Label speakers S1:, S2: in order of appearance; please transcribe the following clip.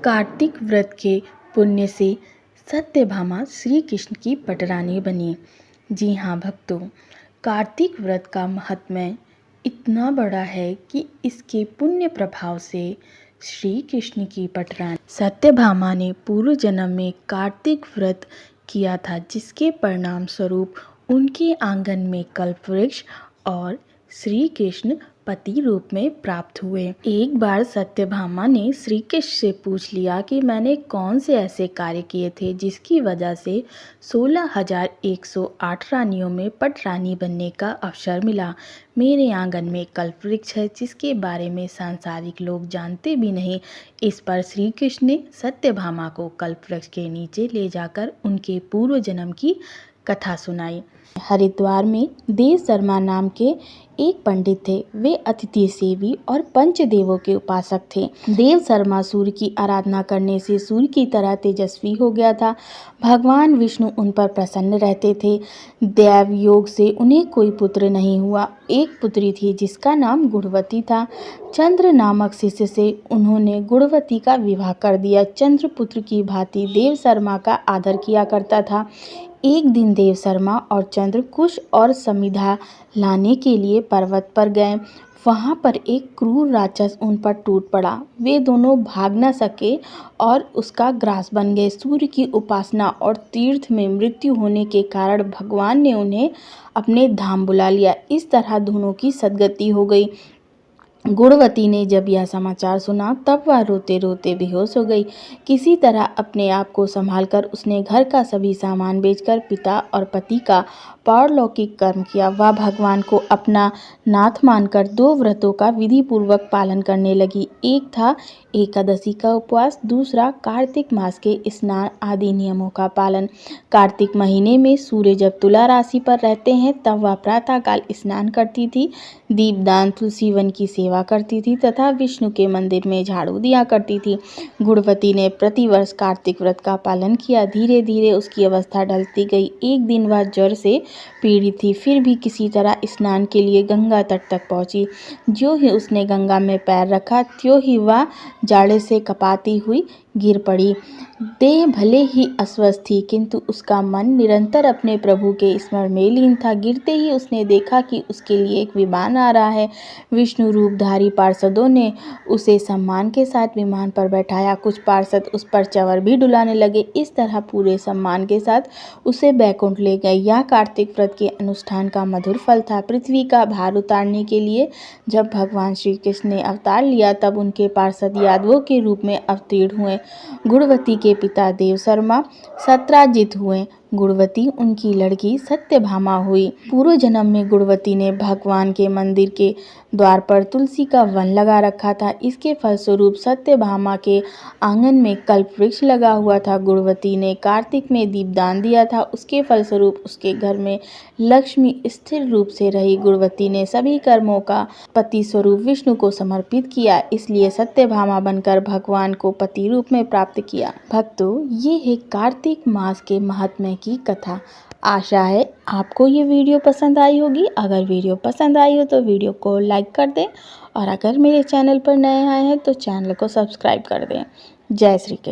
S1: कार्तिक व्रत के पुण्य से सत्यभामा श्री कृष्ण की पटरानी बनी। जी हाँ भक्तों, कार्तिक व्रत का महात्म्य इतना बड़ा है कि इसके पुण्य प्रभाव से श्री कृष्ण की पटरानी सत्यभामा ने पूर्व जन्म में कार्तिक व्रत किया था, जिसके परिणाम स्वरूप उनके आंगन में कल्पवृक्ष और श्री कृष्ण पति रूप में प्राप्त हुए। एक बार सत्यभामा ने श्री कृष्ण से पूछ लिया कि मैंने कौन से ऐसे कार्य किए थे जिसकी वजह से 16,108 रानियों में पटरानी बनने का अवसर मिला। मेरे आंगन में कल्पवृक्ष है जिसके बारे में सांसारिक लोग जानते भी नहीं। इस पर श्री कृष्ण ने सत्यभामा को कल्पवृक्ष के नीचे ले जाकर उनके पूर्व जन्म की कथा सुनाई। हरिद्वार में देव शर्मा नाम के एक पंडित थे। वे अतिथि सेवी और पंचदेवों के उपासक थे। देव शर्मा सूर्य की आराधना करने से सूर्य की तरह तेजस्वी हो गया था। भगवान विष्णु उन पर प्रसन्न रहते थे। दैव योग से उन्हें कोई पुत्र नहीं हुआ। एक पुत्री थी जिसका नाम गुणवती था। चंद्र नामक शिष्य से उन्होंने गुणवती का विवाह कर दिया। चंद्रपुत्र की भांति देव शर्मा का आदर किया करता था। एक दिन देव शर्मा और चंद्र कुश और समिधा लाने के लिए पर्वत पर गए। वहां पर एक क्रूर राक्षस उन पर टूट पड़ा। वे दोनों भाग न सके और उसका ग्रास बन गए। सूर्य की उपासना और तीर्थ में मृत्यु होने के कारण भगवान ने उन्हें अपने धाम बुला लिया। इस तरह दोनों की सद्गति हो गई। गुणवती ने जब यह समाचार सुना तब वह रोते रोते बेहोश हो गई। किसी तरह अपने आप को संभालकर उसने घर का सभी सामान बेचकर पिता और पति का पारलौकिक कर्म किया। वह भगवान को अपना नाथ मानकर 2 व्रतों का विधि पूर्वक पालन करने लगी। एक था एकादशी का उपवास, दूसरा कार्तिक मास के स्नान आदि नियमों का पालन। कार्तिक महीने में सूर्य जब तुला राशि पर रहते हैं तब वह प्रातःकाल स्नान करती थी, दीपदान, तुलसी वन की सेवा करती थी तथा विष्णु के मंदिर में झाड़ू दिया करती थी। गुणवती ने प्रतिवर्ष कार्तिक व्रत का पालन किया। धीरे धीरे उसकी अवस्था ढलती गई। एक दिन वह ज्वर से पीड़ित थी, फिर भी किसी तरह स्नान के लिए गंगा तट तक पहुंची। ज्यों ही उसने गंगा में पैर रखा त्यों ही वह जाड़े से कपाती हुई गिर पड़ी। देह भले ही अस्वस्थ थी किंतु उसका मन निरंतर अपने प्रभु के स्मरण में लीन था। गिरते ही उसने देखा कि उसके लिए एक विमान आ रहा है। विष्णु रूपधारी पार्षदों ने उसे सम्मान के साथ विमान पर बैठाया। कुछ पार्षद उस पर चंवर भी डुलाने लगे। इस तरह पूरे सम्मान के साथ उसे बैकुंठ ले गए। यह कार्तिक व्रत के अनुष्ठान का मधुर फल था। पृथ्वी का भार उतारने के लिए जब भगवान श्री कृष्ण ने अवतार लिया तब उनके पार्षद यादवों के रूप में अवतीर्ण हुए। गुणवती के पिता देव शर्मा सत्राजित हुए। गुणवती उनकी लड़की सत्यभामा हुई। पूर्व जन्म में गुणवती ने भगवान के मंदिर के द्वार पर तुलसी का वन लगा रखा था। इसके फलस्वरूप सत्यभामा के आंगन में कल्पवृक्ष लगा हुआ था। गुणवती ने कार्तिक में दीपदान दिया था। उसके फलस्वरूप उसके घर में लक्ष्मी स्थिर रूप से रही। गुणवती ने सभी कर्मों का पति स्वरूप विष्णु को समर्पित किया, इसलिए सत्यभामा बनकर भगवान को पति रूप में प्राप्त किया। भक्तों, ये है कार्तिक मास के महात्म्य की कथा। आशा है आपको ये वीडियो पसंद आई होगी। अगर वीडियो पसंद आई हो तो वीडियो को लाइक कर दें और अगर मेरे चैनल पर नए आए हैं तो चैनल को सब्सक्राइब कर दें। जय श्री कृष्ण।